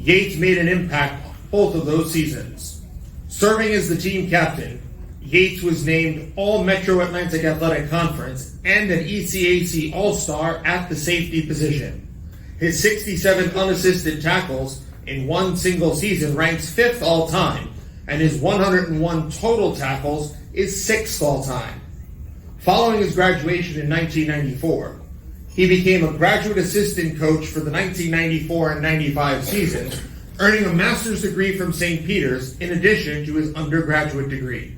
Yates made an impact both of those seasons. Serving as the team captain, Yates was named All-Metro Atlantic Athletic Conference and an ECAC All-Star at the safety position. His 67 unassisted tackles in one single season ranks 5th all-time, and his 101 total tackles is 6th all-time. Following his graduation in 1994, he became a graduate assistant coach for the 1994 and 95 seasons, earning a master's degree from St. Peter's in addition to his undergraduate degree.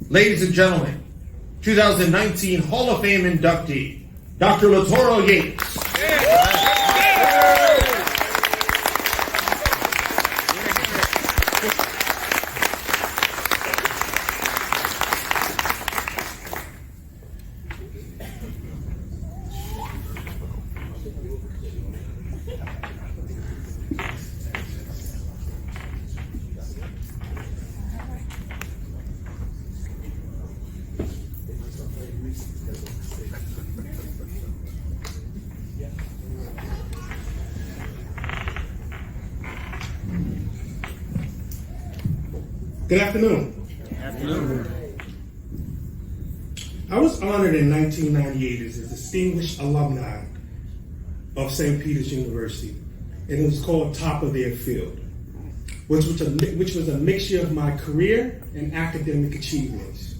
Ladies and gentlemen, 2019 Hall of Fame inductee, Dr. Toro Yates. Good afternoon. Good afternoon. I was honored in 1998 as a distinguished alumni of St. Peter's University, and it was called Top of Their Field, which was a mixture of my career and academic achievements.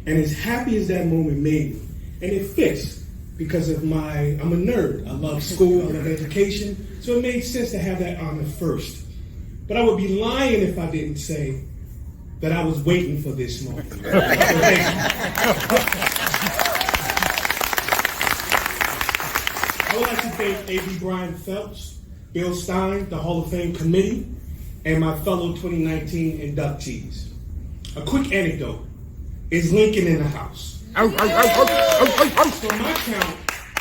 And as happy as that moment made me, and it fits because I'm a nerd. I love school, I love education, so it made sense to have that honor first. But I would be lying if I didn't say that I was waiting for this moment. So thank you. I would like to thank A.B. Brian Phelps, Bill Stein, the Hall of Fame committee, and my fellow 2019 inductees. A quick anecdote. Is Lincoln in the house? From my count,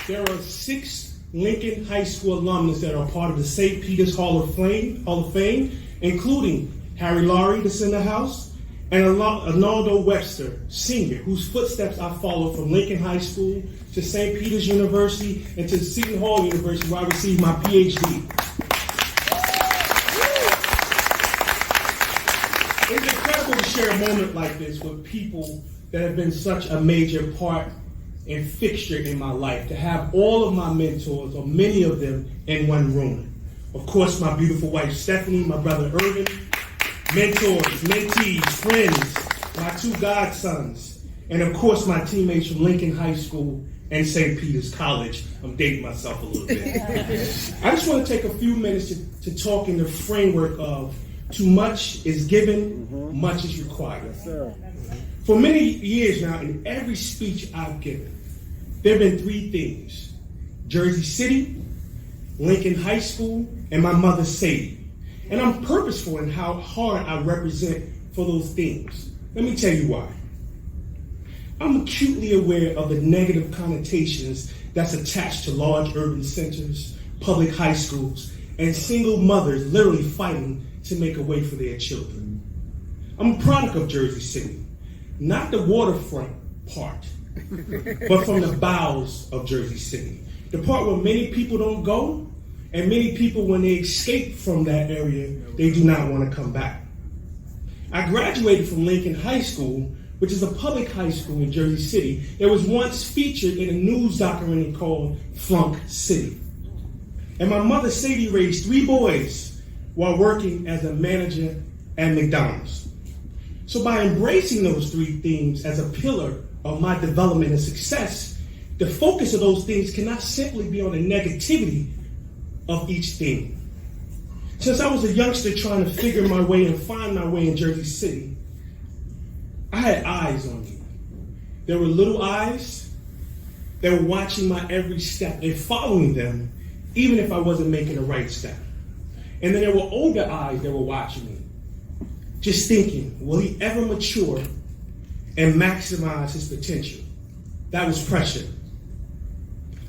there are 6 Lincoln High School alumnus that are part of the St. Peter's Hall of Fame, including Harry Laurie, that's in the house, and Arnaldo Webster, Sr., whose footsteps I followed from Lincoln High School to St. Peter's University and to Seton Hall University, where I received my Ph.D. It's incredible to share a moment like this with people that have been such a major part and fixture in my life, to have all of my mentors, or many of them, in one room. Of course, my beautiful wife, Stephanie, my brother, Irvin, mentors, mentees, friends, my 2 godsons, and of course my teammates from Lincoln High School and St. Peter's College. I'm dating myself a little bit. I just want to take a few minutes to talk in the framework of too much is given, much is required. For many years now, in every speech I've given, there have been 3 themes: Jersey City, Lincoln High School, and my mother, Sadie. And I'm purposeful in how hard I represent for those themes. Let me tell you why. I'm acutely aware of the negative connotations that's attached to large urban centers, public high schools, and single mothers literally fighting to make a way for their children. I'm a product of Jersey City, not the waterfront part, but from the bowels of Jersey City, the part where many people don't go, and many people, when they escape from that area, they do not want to come back. I graduated from Lincoln High School, which is a public high school in Jersey City that was once featured in a news documentary called Flunk City. And my mother, Sadie, raised 3 boys while working as a manager at McDonald's. So by embracing those 3 themes as a pillar of my development and success, the focus of those things cannot simply be on the negativity of each theme. Since I was a youngster trying to figure my way and find my way in Jersey City, I had eyes on me. There were little eyes that were watching my every step and following them, even if I wasn't making the right step. And then there were older eyes that were watching me, just thinking, will he ever mature and maximize his potential? That was pressure.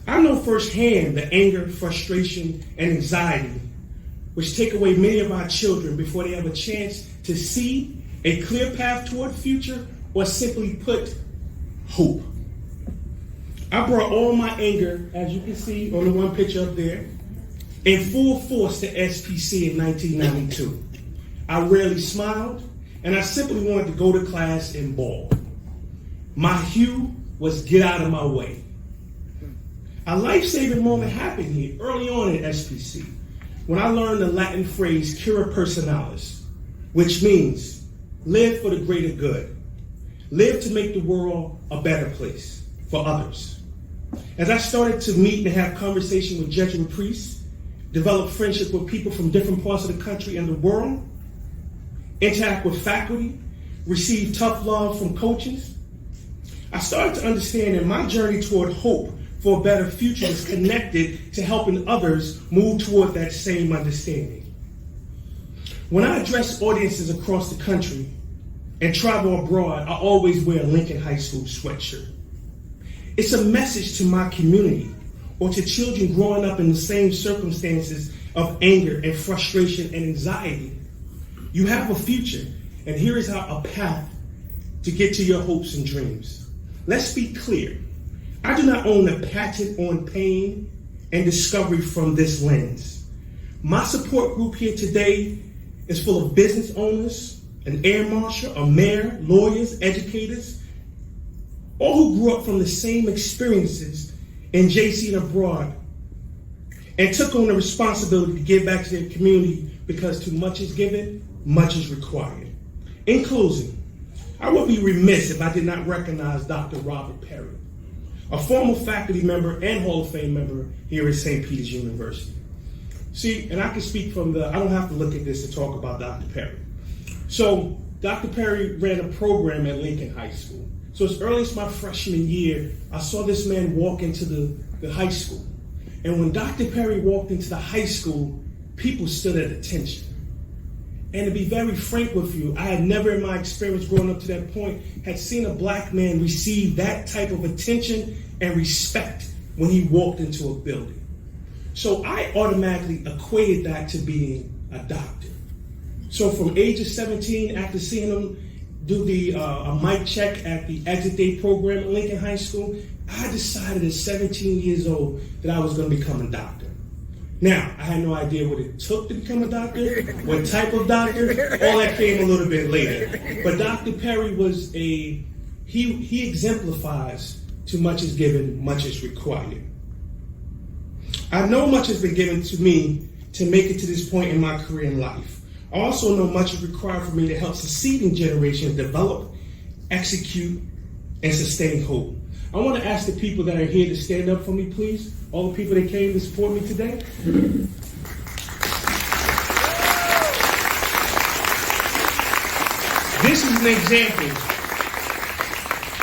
I know firsthand the anger, frustration, and anxiety which take away many of our children before they have a chance to see a clear path toward the future, or simply put, hope. I brought all my anger, as you can see on the one picture up there, in full force to SPC in 1992. I rarely smiled, and I simply wanted to go to class and ball. My hue was get out of my way. A life-saving moment happened here early on at SPC when I learned the Latin phrase cura personalis, which means live for the greater good. Live to make the world a better place for others. As I started to meet and have conversation with Jesuit priests, develop friendship with people from different parts of the country and the world, interact with faculty, receive tough love from coaches, I started to understand that my journey toward hope for a better future is connected to helping others move toward that same understanding. When I address audiences across the country and travel abroad, I always wear a Lincoln High School sweatshirt. It's a message to my community or to children growing up in the same circumstances of anger and frustration and anxiety. You have a future, and here is how a path to get to your hopes and dreams. Let's be clear. I do not own a patent on pain and discovery from this lens. My support group here today is full of business owners, an air marshal, a mayor, lawyers, educators, all who grew up from the same experiences in JC and abroad and took on the responsibility to give back to their community because too much is given, much is required. In closing, I would be remiss if I did not recognize Dr. Robert Perry, a former faculty member and Hall of Fame member here at St. Peter's University. See, and I can speak from I don't have to look at this to talk about Dr. Perry. So, Dr. Perry ran a program at Lincoln High School. So as early as my freshman year, I saw this man walk into the high school. And when Dr. Perry walked into the high school, people stood at attention. And to be very frank with you, I had never in my experience growing up to that point had seen a black man receive that type of attention and respect when he walked into a building. So I automatically equated that to being a doctor. So from age of 17, after seeing him do a mic check at the Exit Day program at Lincoln High School, I decided at 17 years old that I was going to become a doctor. Now, I had no idea what it took to become a doctor, what type of doctor, all that came a little bit later. But Dr. Perry was he exemplifies too much is given, much is required. I know much has been given to me to make it to this point in my career in life. I also know much is required for me to help succeeding generations develop, execute, and sustain hope. I want to ask the people that are here to stand up for me, please. All the people that came to support me today. This is an example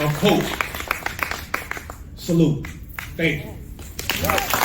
of hope. Salute. Thank you.